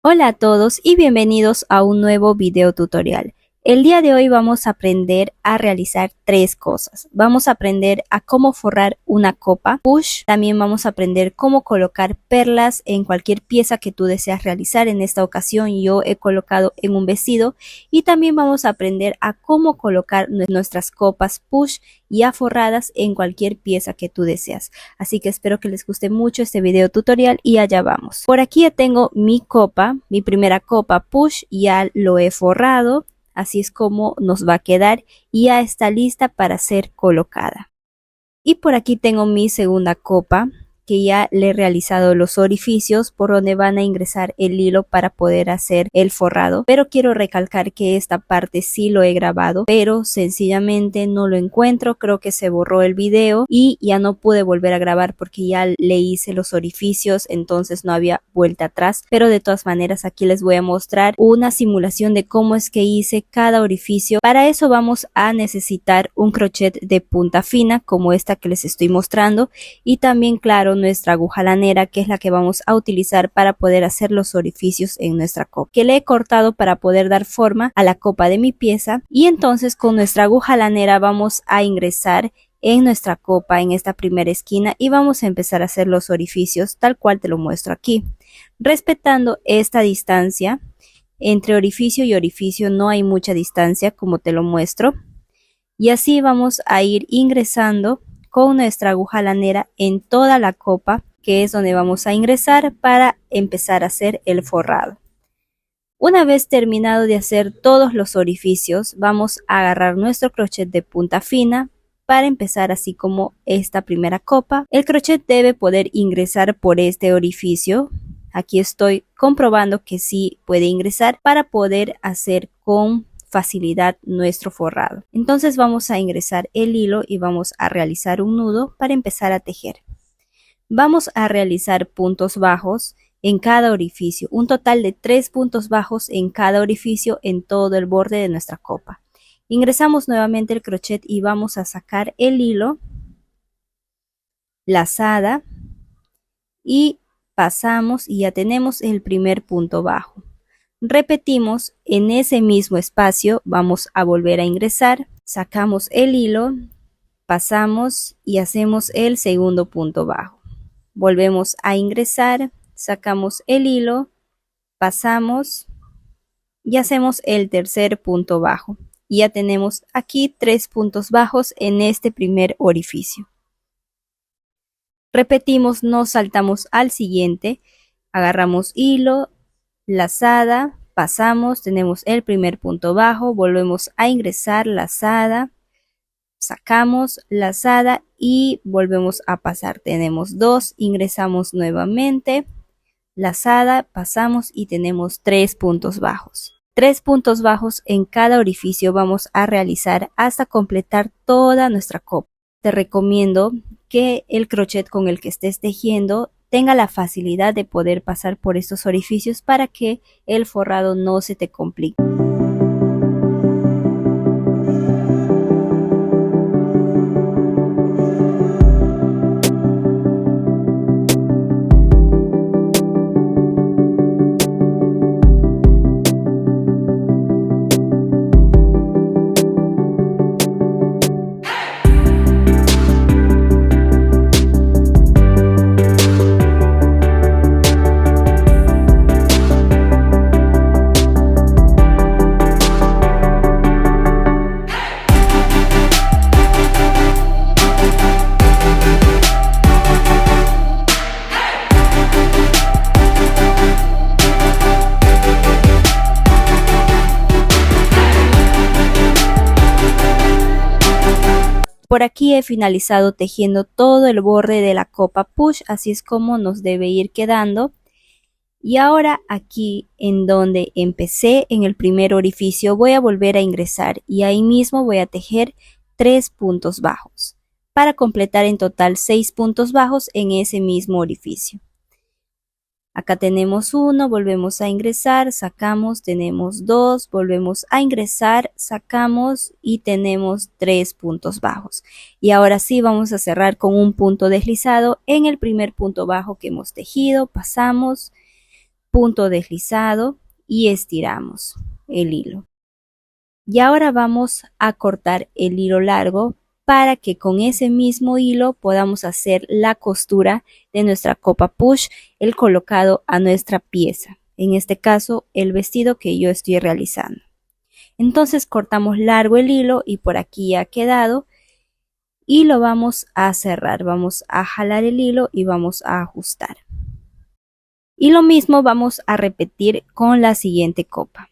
Hola a todos y bienvenidos a un nuevo video tutorial. El día de hoy vamos a aprender a realizar tres cosas. Vamos a aprender a cómo forrar una copa push. También vamos a aprender cómo colocar perlas en cualquier pieza que tú deseas realizar. En esta ocasión yo he colocado en un vestido. Y también vamos a aprender a cómo colocar nuestras copas push ya forradas en cualquier pieza que tú deseas. Así que espero que les guste mucho este video tutorial y allá vamos. Por aquí ya tengo mi copa, mi primera copa push, ya lo he forrado. Así es como nos va a quedar y ya está lista para ser colocada. Y por aquí tengo mi segunda copa que ya le he realizado los orificios por donde van a ingresar el hilo para poder hacer el forrado. Pero quiero recalcar que esta parte sí lo he grabado, pero sencillamente no lo encuentro. Creo que se borró el video y ya no pude volver a grabar porque ya le hice los orificios, entonces no había vuelta atrás. Pero de todas maneras aquí les voy a mostrar una simulación de cómo es que hice cada orificio. Para eso vamos a necesitar un crochet de punta fina como esta que les estoy mostrando y también, claro, nuestra aguja lanera, que es la que vamos a utilizar para poder hacer los orificios en nuestra copa, que le he cortado para poder dar forma a la copa de mi pieza. Y entonces con nuestra aguja lanera vamos a ingresar en nuestra copa en esta primera esquina y vamos a empezar a hacer los orificios tal cual te lo muestro aquí, respetando esta distancia. Entre orificio y orificio no hay mucha distancia como te lo muestro, y así vamos a ir ingresando con nuestra aguja lanera en toda la copa, que es donde vamos a ingresar para empezar a hacer el forrado. Una vez terminado de hacer todos los orificios, vamos a agarrar nuestro crochet de punta fina para empezar así como esta primera copa. El crochet debe poder ingresar por este orificio. Aquí estoy comprobando que sí puede ingresar para poder hacer con facilidad nuestro forrado. Entonces vamos a ingresar el hilo y vamos a realizar un nudo para empezar a tejer. Vamos a realizar puntos bajos en cada orificio, un total de 3 puntos bajos en cada orificio en todo el borde de nuestra copa. Ingresamos nuevamente el crochet y vamos a sacar el hilo, lazada, y pasamos y ya tenemos el primer punto bajo. Repetimos en ese mismo espacio, vamos a volver a ingresar, sacamos el hilo, pasamos y hacemos el segundo punto bajo. Volvemos a ingresar, sacamos el hilo, pasamos y hacemos el tercer punto bajo. Y ya tenemos aquí 3 puntos bajos en este primer orificio. Repetimos, nos saltamos al siguiente, agarramos hilo, lazada, pasamos, tenemos el primer punto bajo, volvemos a ingresar, lazada, sacamos, lazada y volvemos a pasar. Tenemos 2, ingresamos nuevamente, lazada, pasamos y tenemos 3 puntos bajos. 3 puntos bajos en cada orificio vamos a realizar hasta completar toda nuestra copa. Te recomiendo que el crochet con el que estés tejiendo tenga la facilidad de poder pasar por estos orificios para que el forrado no se te complique. Por aquí he finalizado tejiendo todo el borde de la copa push, así es como nos debe ir quedando. Y ahora aquí en donde empecé en el primer orificio voy a volver a ingresar y ahí mismo voy a tejer 3 puntos bajos para completar en total 6 puntos bajos en ese mismo orificio. Acá tenemos 1, volvemos a ingresar, sacamos, tenemos 2, volvemos a ingresar, sacamos y tenemos 3 puntos bajos. Y ahora sí vamos a cerrar con un punto deslizado en el primer punto bajo que hemos tejido, pasamos, punto deslizado y estiramos el hilo. Y ahora vamos a cortar el hilo largo para que con ese mismo hilo podamos hacer la costura de nuestra copa push, el colocado a nuestra pieza, en este caso el vestido que yo estoy realizando. Entonces cortamos largo el hilo y por aquí ya ha quedado y lo vamos a cerrar, vamos a jalar el hilo y vamos a ajustar. Y lo mismo vamos a repetir con la siguiente copa.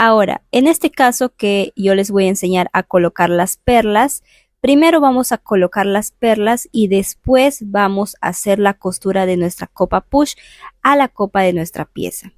Ahora, en este caso que yo les voy a enseñar a colocar las perlas, primero vamos a colocar las perlas y después vamos a hacer la costura de nuestra copa push a la copa de nuestra pieza,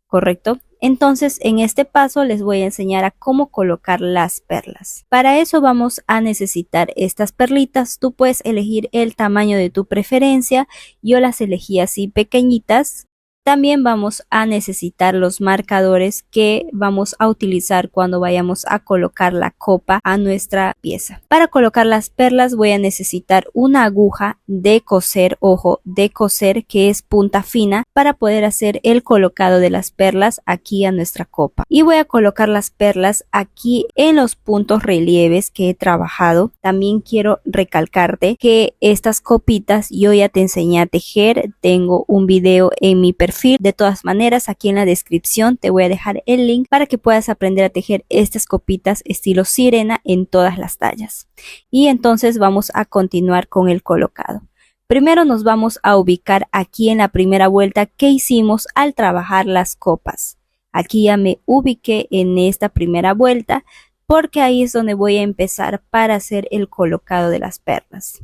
¿correcto? Entonces, en este paso les voy a enseñar a cómo colocar las perlas. Para eso vamos a necesitar estas perlitas. Tú puedes elegir el tamaño de tu preferencia. Yo las elegí así pequeñitas. También vamos a necesitar los marcadores que vamos a utilizar cuando vayamos a colocar la copa a nuestra pieza. Para colocar las perlas voy a necesitar una aguja de coser, ojo, de coser que es punta fina para poder hacer el colocado de las perlas aquí a nuestra copa. Y voy a colocar las perlas aquí en los puntos relieves que he trabajado. También quiero recalcarte que estas copitas yo ya te enseñé a tejer. Tengo un video en mi perfil. De todas maneras, aquí en la descripción te voy a dejar el link para que puedas aprender a tejer estas copitas estilo sirena en todas las tallas. Y entonces vamos a continuar con el colocado. Primero nos vamos a ubicar aquí en la primera vuelta que hicimos al trabajar las copas. Aquí ya me ubiqué en esta primera vuelta porque ahí es donde voy a empezar para hacer el colocado de las perlas.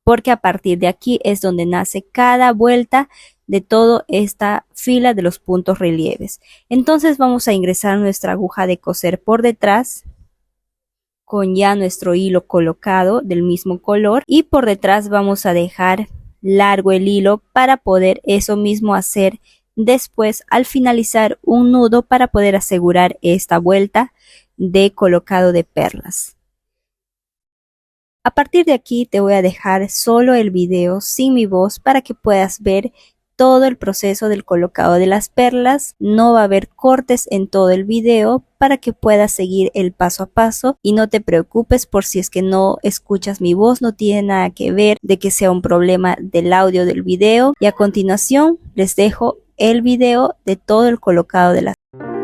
Porque a partir de aquí es donde nace cada vuelta de toda esta fila de los puntos relieves. Entonces vamos a ingresar nuestra aguja de coser por detrás con ya nuestro hilo colocado del mismo color y por detrás vamos a dejar largo el hilo para poder eso mismo hacer después al finalizar un nudo para poder asegurar esta vuelta de colocado de perlas. A partir de aquí te voy a dejar solo el video sin mi voz para que puedas ver todo el proceso del colocado de las perlas. No va a haber cortes en todo el video para que puedas seguir el paso a paso y no te preocupes por si es que no escuchas mi voz, no tiene nada que ver de que sea un problema del audio del video. Y a continuación les dejo el video de todo el colocado de las perlas.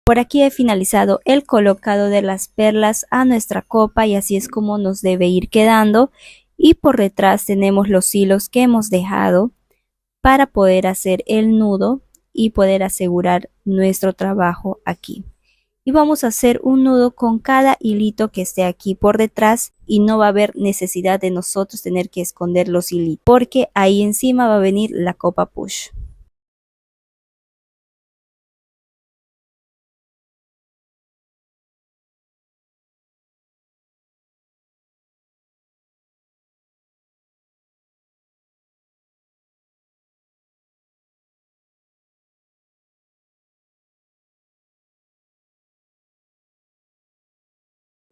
Por aquí he finalizado el colocado de las perlas a nuestra copa y así es como nos debe ir quedando. Y por detrás tenemos los hilos que hemos dejado para poder hacer el nudo y poder asegurar nuestro trabajo aquí. Y vamos a hacer un nudo con cada hilito que esté aquí por detrás y no va a haber necesidad de nosotros tener que esconder los hilitos porque ahí encima va a venir la copa push.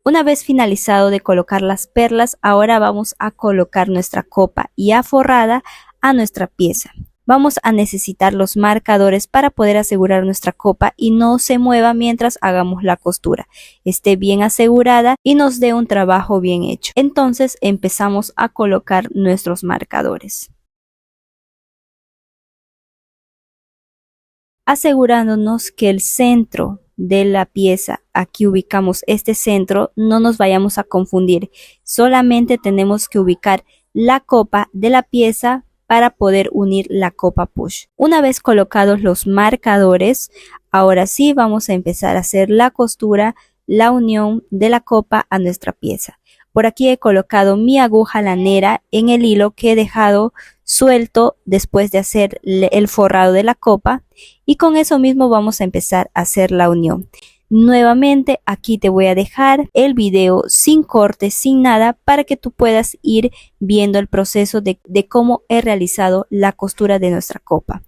Una vez finalizado de colocar las perlas, ahora vamos a colocar nuestra copa ya forrada a nuestra pieza. Vamos a necesitar los marcadores para poder asegurar nuestra copa y no se mueva mientras hagamos la costura. Esté bien asegurada y nos dé un trabajo bien hecho. Entonces empezamos a colocar nuestros marcadores. Asegurándonos que el centro de la pieza, aquí ubicamos este centro, no nos vayamos a confundir. Solamente tenemos que ubicar la copa de la pieza para poder unir la copa push. Una vez colocados los marcadores, ahora sí vamos a empezar a hacer la costura, la unión de la copa a nuestra pieza. Por aquí he colocado mi aguja lanera en el hilo que he dejado suelto después de hacer el forrado de la copa y con eso mismo vamos a empezar a hacer la unión. Nuevamente aquí te voy a dejar el video sin cortes, sin nada, para que tú puedas ir viendo el proceso de cómo he realizado la costura de nuestra copa.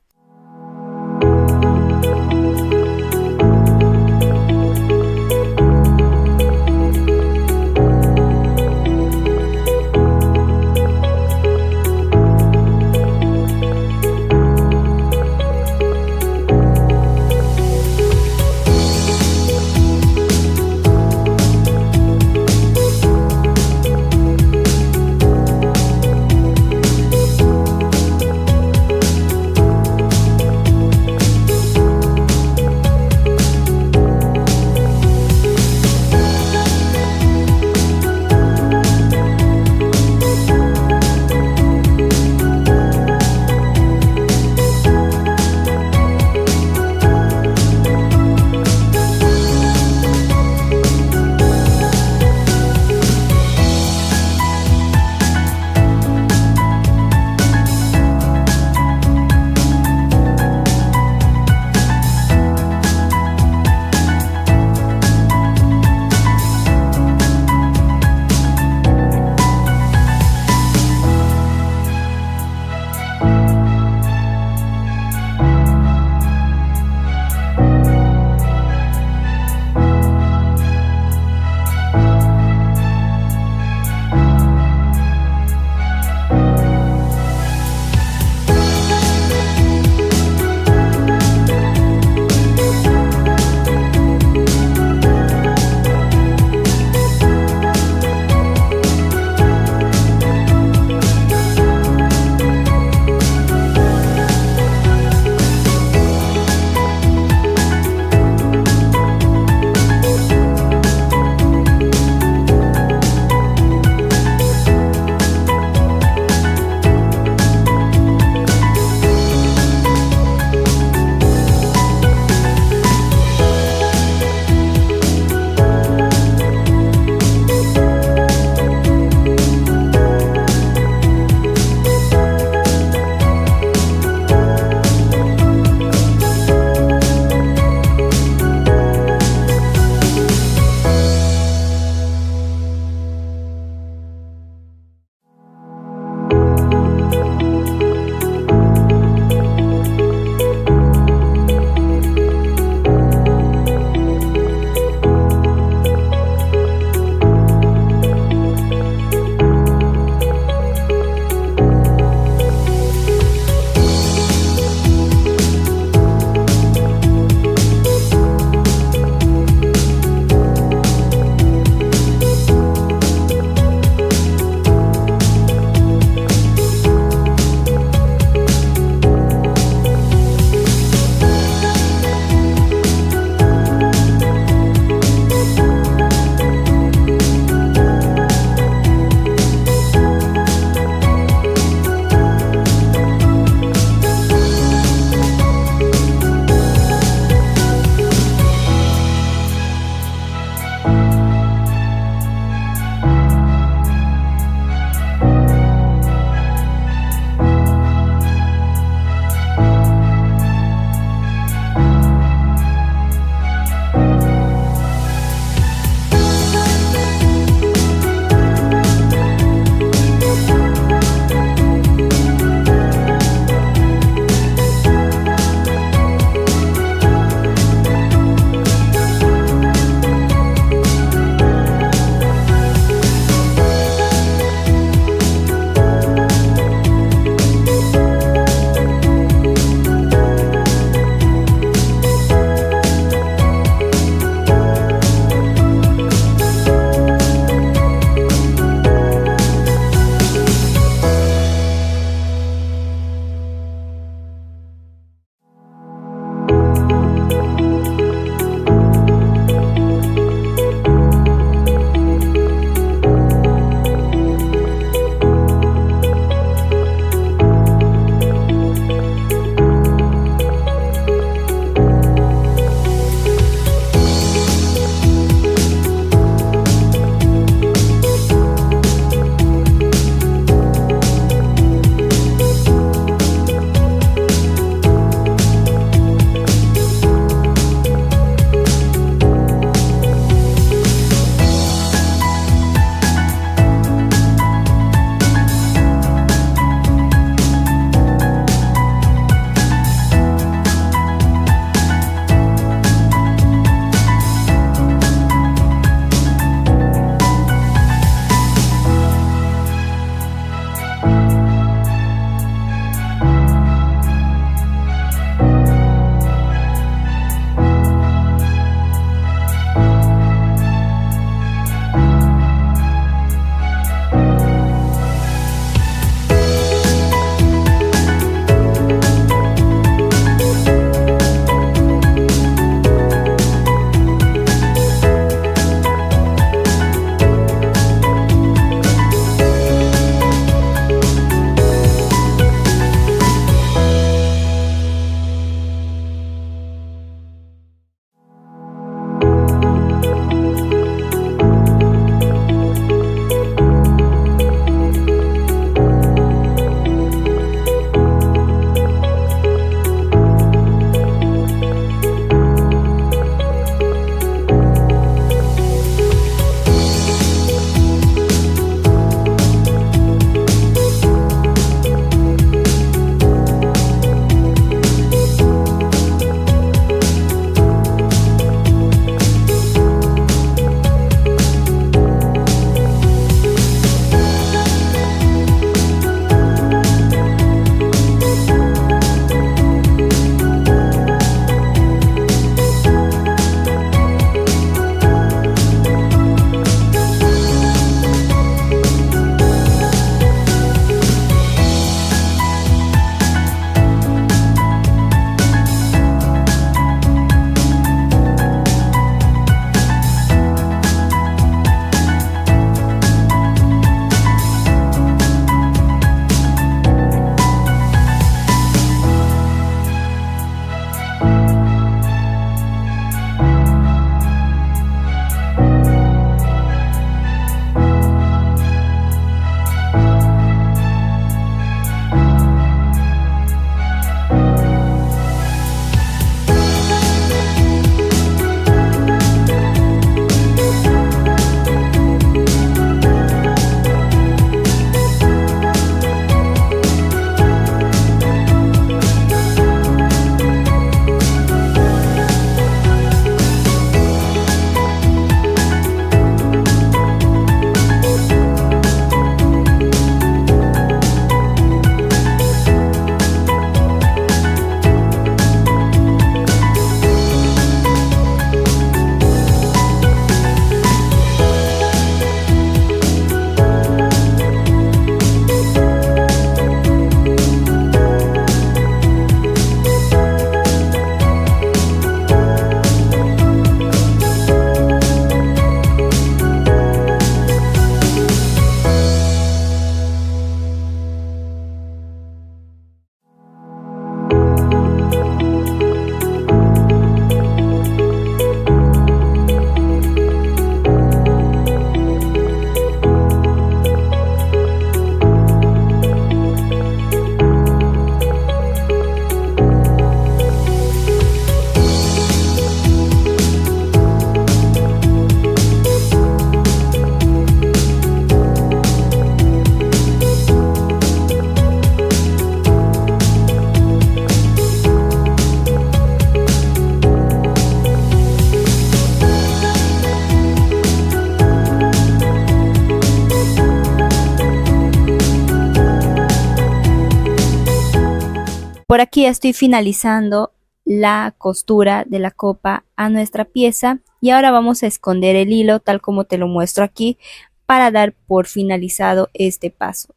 Por aquí estoy finalizando la costura de la copa a nuestra pieza y ahora vamos a esconder el hilo tal como te lo muestro aquí para dar por finalizado este paso.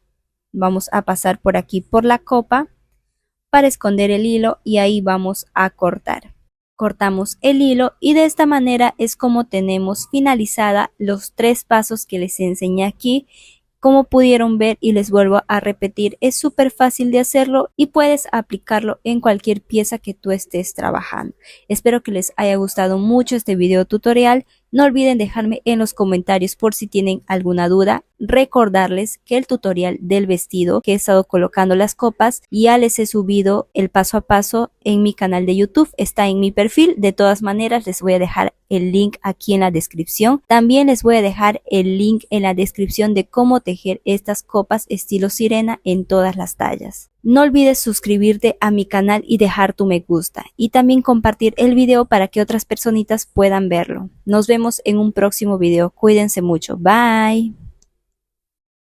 Vamos a pasar por aquí por la copa para esconder el hilo y ahí vamos a cortar. Cortamos el hilo y de esta manera es como tenemos finalizada los 3 pasos que les enseñé aquí. Como pudieron ver y les vuelvo a repetir, es súper fácil de hacerlo y puedes aplicarlo en cualquier pieza que tú estés trabajando. Espero que les haya gustado mucho este video tutorial. No olviden dejarme en los comentarios por si tienen alguna duda. Recordarles que el tutorial del vestido que he estado colocando las copas ya les he subido el paso a paso en mi canal de YouTube. Está en mi perfil. De todas maneras les voy a dejar el link aquí en la descripción. También les voy a dejar el link en la descripción de cómo tejer estas copas estilo sirena en todas las tallas. No olvides suscribirte a mi canal y dejar tu me gusta y también compartir el video para que otras personitas puedan verlo. Nos vemos en un próximo video. Cuídense mucho. Bye.